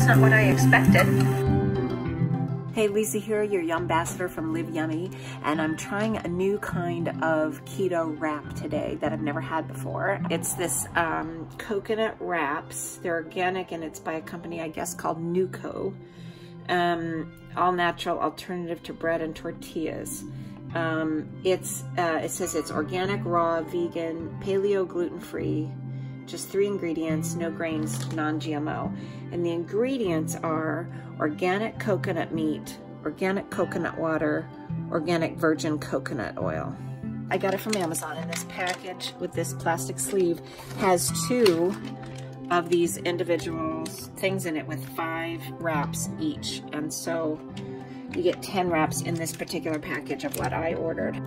not what I expected. Hey, Lisa here, your Yum Ambassador from Live Yummy, and I'm trying a new kind of keto wrap today that I've never had before. It's this coconut wraps. They're organic and it's by a company, I guess, called NuCo. All natural alternative to bread and tortillas. It says it's organic, raw, vegan, paleo, gluten-free, just 3 ingredients, no grains, non-GMO. And the ingredients are organic coconut meat, organic coconut water, organic virgin coconut oil. I got it from Amazon, and this package with this plastic sleeve has 2 of these individual things in it with 5 wraps each. And so you get 10 wraps in this particular package of what I ordered.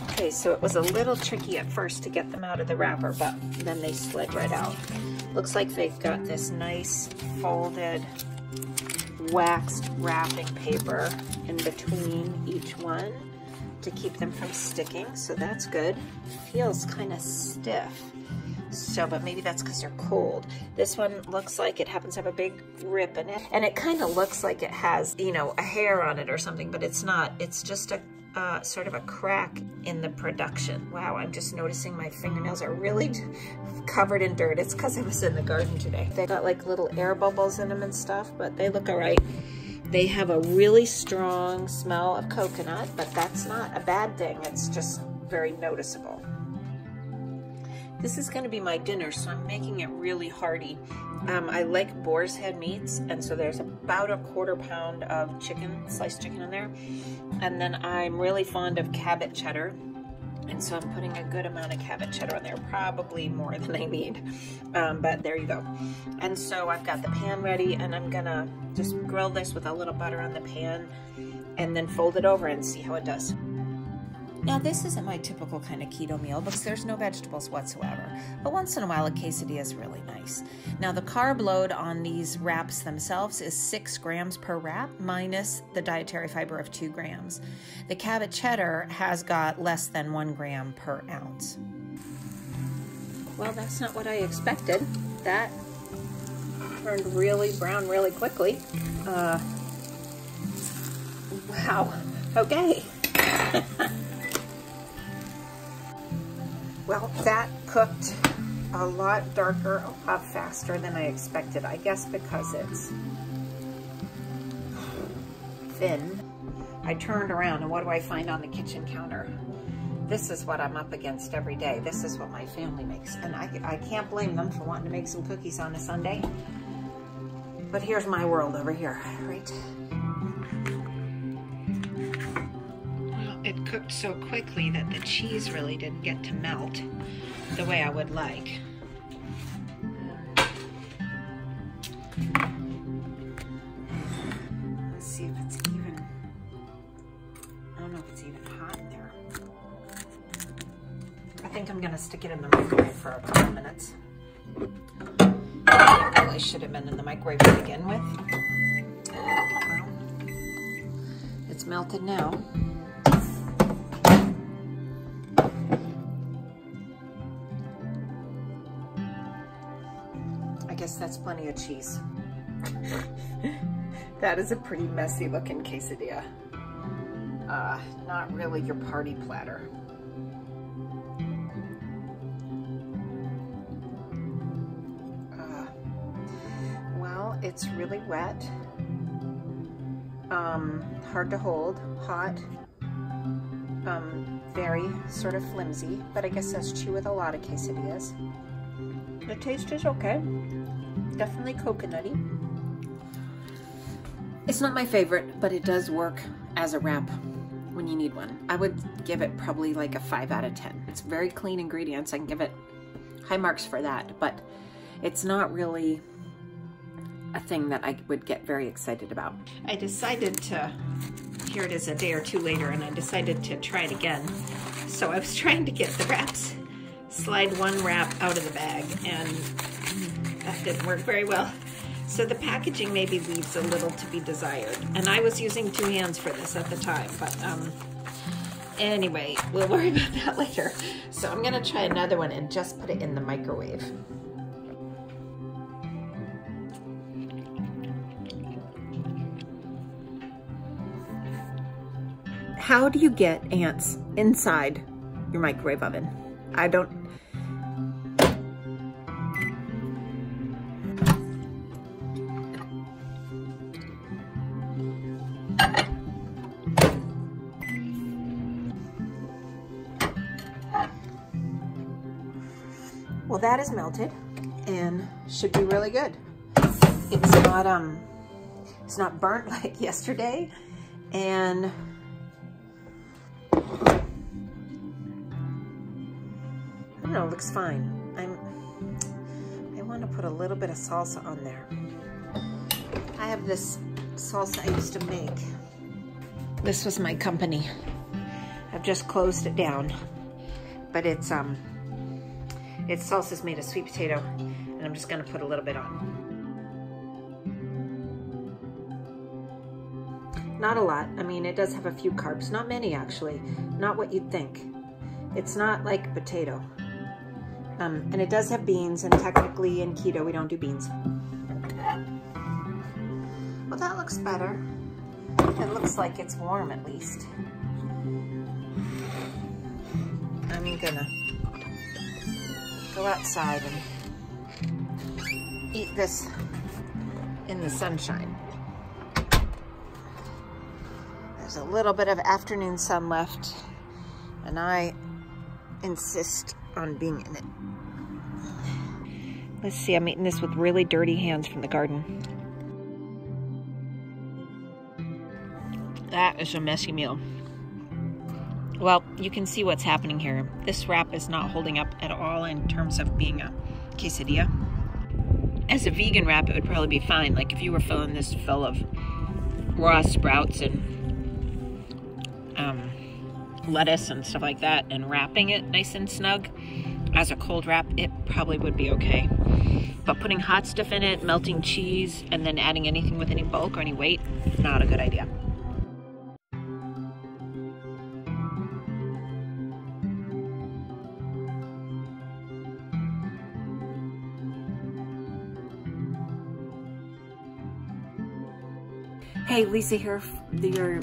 Okay, so it was a little tricky at first to get them out of the wrapper, but then they slid right out. Looks like they've got this nice folded waxed wrapping paper in between each one to keep them from sticking, so that's good. Feels kind of stiff, so, but maybe that's because they're cold. This one looks like it happens to have a big rip in it, and it kind of looks like it has, you know, a hair on it or something, but it's not. It's just a sort of a crack in the production. Wow, I'm just noticing my fingernails are really covered in dirt. It's because I was in the garden today. They got like little air bubbles in them and stuff, but they look all right. They have a really strong smell of coconut, but that's not a bad thing. It's just very noticeable. This is going to be my dinner, so I'm making it really hearty. I like boar's head meats, and so there's about a 1/4 pound of chicken, sliced chicken in there. And then I'm really fond of Cabot cheddar, and so I'm putting a good amount of Cabot cheddar on there, probably more than I need, but there you go. And so I've got the pan ready, and I'm gonna just grill this with a little butter on the pan, and then fold it over and see how it does. Now, this isn't my typical kind of keto meal because there's no vegetables whatsoever, but once in a while a quesadilla is really nice. Now, the carb load on these wraps themselves is 6 grams per wrap minus the dietary fiber of 2 grams. The Cabot cheddar has got less than 1 gram per ounce. Well, that's not what I expected. That turned really brown really quickly. Wow, okay. Well, that cooked a lot darker, a lot faster than I expected. I guess because it's thin. I turned around, and what do I find on the kitchen counter? This is what I'm up against every day. This is what my family makes. And I can't blame them for wanting to make some cookies on a Sunday. But here's my world over here, right? It cooked so quickly that the cheese really didn't get to melt the way I would like. Let's see if it's even. I don't know if it's even hot in there. I think I'm gonna stick it in the microwave for a couple minutes. It really should have been in the microwave to begin with. Well, it's melted now. I guess that's plenty of cheese. That is a pretty messy looking quesadilla. Not really your party platter. Well, it's really wet. Hard to hold, hot, very sort of flimsy, but I guess that's true with a lot of quesadillas. The taste is okay. Definitely coconutty. It's not my favorite, but it does work as a wrap when you need one. I would give it probably like a 5 out of 10. It's very clean ingredients. I can give it high marks for that, but it's not really a thing that I would get very excited about. I decided to, here it is a day or 2 later, and I decided to try it again. So I was trying to get the wraps, slide 1 wrap out of the bag, and that didn't work very well. So the packaging maybe leaves a little to be desired. And I was using 2 hands for this at the time, but anyway, we'll worry about that later. So I'm gonna try another one and just put it in the microwave. How do you get ants inside your microwave oven? I don't. Well, that is melted and should be really good. It's not burnt like yesterday, and I don't know, it looks fine. I want to put a little bit of salsa on there. I have this salsa I used to make. This was my company. I've just closed it down, but it's salsa's made of sweet potato, and I'm just gonna put a little bit on. Not a lot. I mean, it does have a few carbs, not many actually, not what you'd think. It's not like potato. And it does have beans, and technically in keto we don't do beans. Well, that looks better. It looks like it's warm at least. I'm gonna go outside and eat this in the sunshine. There's a little bit of afternoon sun left, and I insist on being in it. Let's see, I'm eating this with really dirty hands from the garden. That is a messy meal. Well, you can see what's happening here. This wrap is not holding up at all in terms of being a quesadilla. As a vegan wrap, it would probably be fine. Like if you were filling this full of raw sprouts and lettuce and stuff like that and wrapping it nice and snug as a cold wrap, it probably would be okay. But putting hot stuff in it, melting cheese, and then adding anything with any bulk or any weight, not a good idea. Hey, Lisa here, your